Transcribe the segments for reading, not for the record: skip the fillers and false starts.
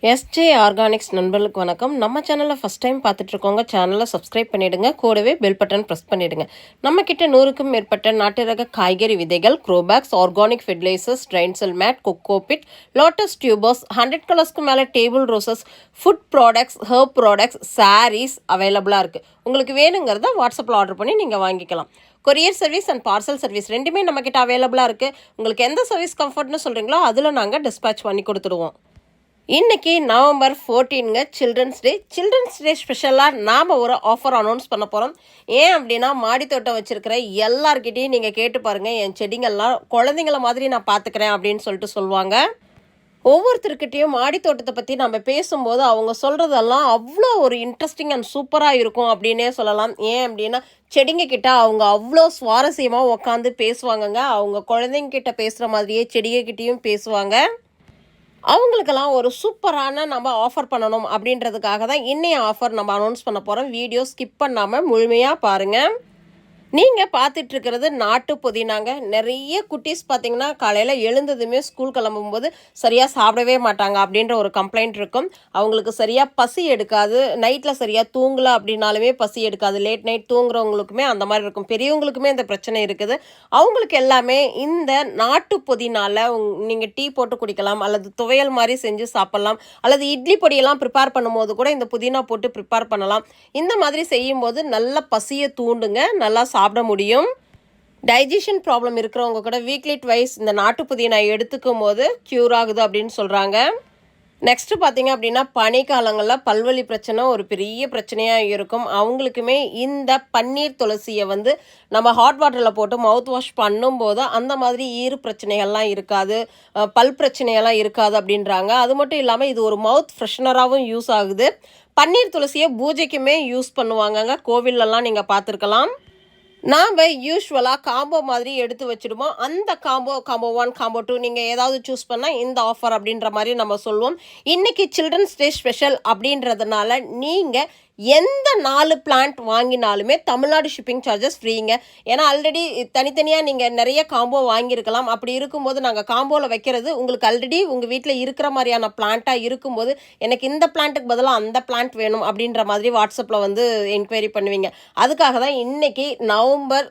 SJ organics நண்பர்களுக்கு வணக்கம். நம்ம சேனலில் ஃபஸ்ட் டைம் பார்த்துட்ருக்கோங்க. சேனலை சப்ஸ்கிரைப் பண்ணிவிடுங்க. கூடவே பெல் பட்டன் ப்ரெஸ் பண்ணிவிடுங்க. நம்மக்கிட்ட 100க்கும் மேற்பட்ட நாட்டு ரக காய்கறி விதைகள், க்ரோபேக்ஸ், ஆர்கானிக் ஃபெர்டிலைசர்ஸ், ட்ரைன்சல் மேட், கொக்கோபிட், லோட்டஸ் டியூபர்ஸ், 100 கலர்ஸ்க்கு மேலே table roses, food products, herb products, sarees அவைலபிளாக இருக்குது. உங்களுக்கு வேணுங்கிறத வாட்ஸ்அப்பில் ஆர்டர் பண்ணி நீங்கள் வாங்கிக்கலாம். Courier service and parcel service ரெண்டுமே நம்மக்கிட்ட அவைலபிளாக இருக்குது. உங்களுக்கு எந்த சர்வீஸ் கம்ஃபர்ட்னு சொல்கிறீங்களோ அதில் நாங்கள் டிஸ்பேச் பண்ணி கொடுத்துடுவோம். இன்றைக்கி நவம்பர் 14ங்க சில்ட்ரன்ஸ் டே ஸ்பெஷலாக நாம் ஒரு ஆஃபர் அனௌன்ஸ் பண்ண போகிறோம். ஏன் அப்படின்னா, மாடி தோட்டம் வச்சுருக்கிற எல்லார்கிட்டையும் நீங்கள் கேட்டு பாருங்கள், என் செடிங்கள்லாம் குழந்தைங்கள மாதிரி நான் பார்த்துக்கிறேன் அப்படின்னு சொல்லிட்டு சொல்லுவாங்க. ஒவ்வொருத்தருக்கிட்டையும் மாடி தோட்டத்தை பற்றி நம்ம பேசும்போது அவங்க சொல்கிறதெல்லாம் அவ்வளோ ஒரு இன்ட்ரெஸ்டிங் அண்ட் சூப்பராக இருக்கும் அப்படின்னே சொல்லலாம். ஏன் அப்படின்னா, செடிங்க கிட்ட அவங்க அவ்வளோ சுவாரஸ்யமாக உட்காந்து பேசுவாங்கங்க. அவங்க குழந்தைங்க பேசுகிற மாதிரியே செடிங்கக்கிட்டேயும் பேசுவாங்க. அவங்களுக்கெல்லாம் ஒரு சூப்பரான நம்ம ஆஃபர் பண்ணணும் அப்படின்றதுக்காக தான் இன்னைய ஆஃபர் நம்ம அனௌன்ஸ் பண்ண போகிறோம். வீடியோ ஸ்கிப் பண்ணாமல் முழுமையாக பாருங்கள். நீங்கள் பார்த்துட்ருக்கிறது நாட்டு புதினாங்க. நிறைய குட்டீஸ் பார்த்திங்கன்னா காலையில் எழுந்ததுமே ஸ்கூல் கிளம்பும்போது சரியாக சாப்பிடவே மாட்டாங்க அப்படின்ற ஒரு கம்ப்ளைண்ட் இருக்கும். அவங்களுக்கு சரியாக பசி எடுக்காது. நைட்டில் சரியாக தூங்கலை அப்படின்னாலுமே பசி எடுக்காது. லேட் நைட் தூங்குறவங்களுக்குமே அந்த மாதிரி இருக்கும். பெரியவங்களுக்குமே இந்த பிரச்சனை இருக்குது. அவங்களுக்கு எல்லாமே இந்த நாட்டு புதினால நீங்கள் டீ போட்டு குடிக்கலாம், அல்லது துவையல் மாதிரி செஞ்சு சாப்பிட்லாம், அல்லது இட்லி பொடியெல்லாம் ப்ரிப்பேர் பண்ணும்போது கூட இந்த புதினா போட்டு ப்ரிப்பேர் பண்ணலாம். இந்த மாதிரி செய்யும்போது நல்ல பசியை தூண்டுங்க, நல்லா சாப்பிட முடியும். டைஜஷன் ப்ராப்ளம் இருக்கிறவங்க கூட வீக்லி ட்வைஸ் இந்த நாட்டு புதினா எடுத்துக்கும் போது க்யூர் ஆகுது அப்படின்னு சொல்கிறாங்க. நெக்ஸ்ட்டு பார்த்திங்க அப்படின்னா, பனிக்காலங்களில் பல்வலி பிரச்சனை ஒரு பெரிய பிரச்சனையாக இருக்கும். அவங்களுக்குமே இந்த பன்னீர் துளசியை நம்ம ஹாட் வாட்டரில் போட்டு மவுத் வாஷ் பண்ணும்போது அந்த மாதிரி ஈறு பிரச்சனைகள்லாம் இருக்காது, பல் பிரச்சனையெல்லாம் இருக்காது அப்படின்றாங்க. அது மட்டும் இல்லாமல் இது ஒரு மவுத் ஃப்ரெஷ்னராகவும் யூஸ் ஆகுது. பன்னீர் துளசியை பூஜைக்குமே யூஸ் பண்ணுவாங்கங்க. கோவிலெல்லாம் நீங்கள் பார்த்துருக்கலாம். நாம் யூஸ்வலாக காம்போ மாதிரி எடுத்து வச்சுடுவோம். அந்த காம்போ 1, காம்போ 2 நீங்கள் ஏதாவது சூஸ் பண்ணால் இந்த ஆஃபர் அப்படின்ற மாதிரி நம்ம சொல்லுவோம். இன்றைக்கி சில்ட்ரன்ஸ் டே ஸ்பெஷல் அப்படின்றதுனால நீங்கள் எந்த 4 பிளான்ட் வாங்கினாலுமே தமிழ்நாடு ஷிப்பிங் சார்ஜஸ் ஃப்ரீங்க. ஏன்னா ஆல்ரெடி தனித்தனியாக நீங்கள் நிறைய காம்போ வாங்கியிருக்கலாம். அப்படி இருக்கும்போது நாங்கள் காம்போவில் வைக்கிறது உங்களுக்கு ஆல்ரெடி உங்கள் வீட்டில் இருக்கிற மாதிரியான பிளான்ட்டாக இருக்கும்போது, எனக்கு இந்த பிளான்ட்டுக்கு பதிலாக அந்த பிளான்ட் வேணும் அப்படின்ற மாதிரி வாட்ஸ்அப்பில் என்கொயரி பண்ணுவீங்க. அதுக்காக தான் இன்றைக்கி நவம்பர்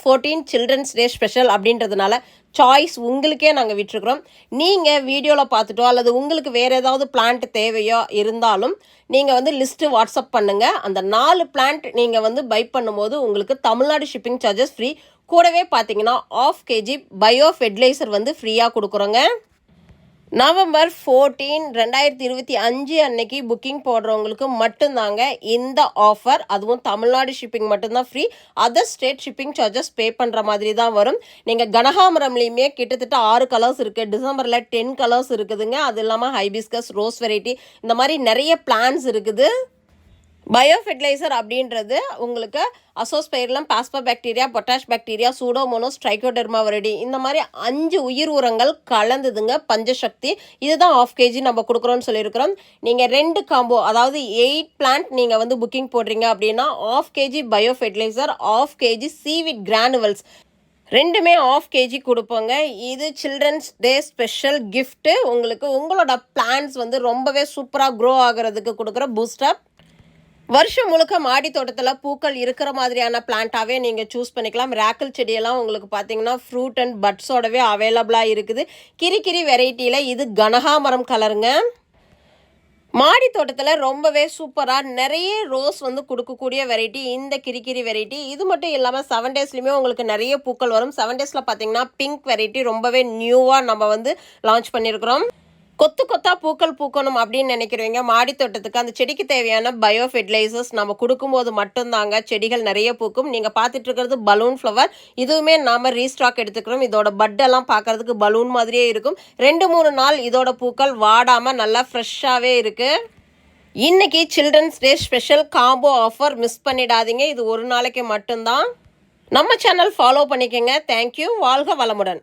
14 சில்ட்ரன்ஸ் டே ஸ்பெஷல் அப்படின்றதுனால சாய்ஸ் உங்களுக்கே நாங்கள் விட்டுருக்குறோம். நீங்கள் வீடியோவில் பார்த்துட்டோ அல்லது உங்களுக்கு வேறு ஏதாவது பிளான்ட் தேவையோ இருந்தாலும் நீங்கள் லிஸ்ட்டு வாட்ஸ்அப் பண்ணுங்கள். அந்த 4 பிளான்ட் நீங்கள் பை பண்ணும்போது உங்களுக்கு தமிழ்நாடு ஷிப்பிங் சார்ஜஸ் ஃப்ரீ. கூடவே பார்த்தீங்கன்னா 1/2 kg பயோ ஃபெர்டிலைசர் ஃப்ரீயாக கொடுக்குறோங்க. நவம்பர் 14, 2025 அன்னைக்கு புக்கிங் போடுறவங்களுக்கு மட்டும்தாங்க இந்த ஆஃபர். அதுவும் தமிழ்நாடு ஷிப்பிங் மட்டும்தான் free. Other state shipping charges பே பண்ணுற மாதிரி தான் வரும். நீங்கள் கனகாமரம்லேயுமே கிட்டத்தட்ட 6 கலர்ஸ் இருக்குது. டிசம்பரில் 10 கலர்ஸ் இருக்குதுங்க. அது இல்லாமல் ஹைபிஸ்கஸ், ரோஸ் வெரைட்டி, இந்த மாதிரி நிறைய பிளான்ஸ் இருக்குது. பயோ ஃபெர்டிலைசர் அப்படின்றது உங்களுக்கு azospirillum, phosphobacteria, potash bacteria, Pseudomonas, Trichoderma variety, இந்த மாதிரி 5 உயிர் உரங்கள் கலந்ததுங்க பஞ்சசக்தி. இதுதான் 1/2 kg நம்ம கொடுக்குறோன்னு சொல்லியிருக்கிறோம். நீங்கள் 2 காம்போ, அதாவது 8 பிளான்ட் நீங்கள் புக்கிங் போடுறீங்க அப்படின்னா 1/2 kg bio fertiliser, 1/2 kg seaweed granules ரெண்டுமே 1/2 kg கொடுப்போங்க. இது சில்ட்ரன்ஸ் டே ஸ்பெஷல் கிஃப்ட்டு. உங்களுக்கு உங்களோட பிளான்ஸ் ரொம்பவே சூப்பராக க்ரோ ஆகிறதுக்கு கொடுக்குற பூஸ்டப். வருஷம் முழுக்க மாடி தோட்டத்தில் பூக்கள் இருக்கிற மாதிரியான பிளான்ட்டாகவே நீங்கள் சூஸ் பண்ணிக்கலாம். ரேக்கிள் செடியெல்லாம் உங்களுக்கு பார்த்தீங்கன்னா ஃப்ரூட் அண்ட் பட்ஸோடவே அவைலபிளாக இருக்குது. கிரிக்கிரி வெரைட்டியில் இது கனகாமரம் கலருங்க. மாடி தோட்டத்தில் ரொம்பவே சூப்பராக நிறைய ரோஸ் கொடுக்கக்கூடிய வெரைட்டி இந்த கிரிக்கிரி வெரைட்டி. இது மட்டும் இல்லாமல் 7 டேஸ்லையுமே உங்களுக்கு நிறைய பூக்கள் வரும். 7 டேஸில் பார்த்தீங்கன்னா பிங்க் வெரைட்டி ரொம்பவே நியூவாக நம்ம லான்ச் பண்ணியிருக்கிறோம். கொத்து கொத்தாக பூக்கள் பூக்கணும் அப்படின்னு நினைக்கிறவங்க மாடி தோட்டத்துக்கு அந்த செடிக்கு தேவையான பயோ ஃபெர்டிலைசர்ஸ் நம்ம கொடுக்கும்போது மட்டும்தாங்க செடிகள் நிறைய பூக்கும். நீங்கள் பார்த்துட்டு இருக்கிறது பலூன் ஃப்ளவர். இதுவுமே நாம் ரீஸ்டாக் எடுத்துக்கிறோம். இதோட பட்டெல்லாம் பார்க்குறதுக்கு பலூன் மாதிரியே இருக்கும். 2-3 நாள் இதோட பூக்கள் வாடாமல் நல்லா ஃப்ரெஷ்ஷாகவே இருக்குது. இன்றைக்கி children's day special combo offer miss பண்ணிடாதீங்க. இது ஒரு நாளைக்கு மட்டும்தான். நம்ம சேனல் ஃபாலோ பண்ணிக்கோங்க. தேங்க்யூ. வாழ்க வளமுடன்.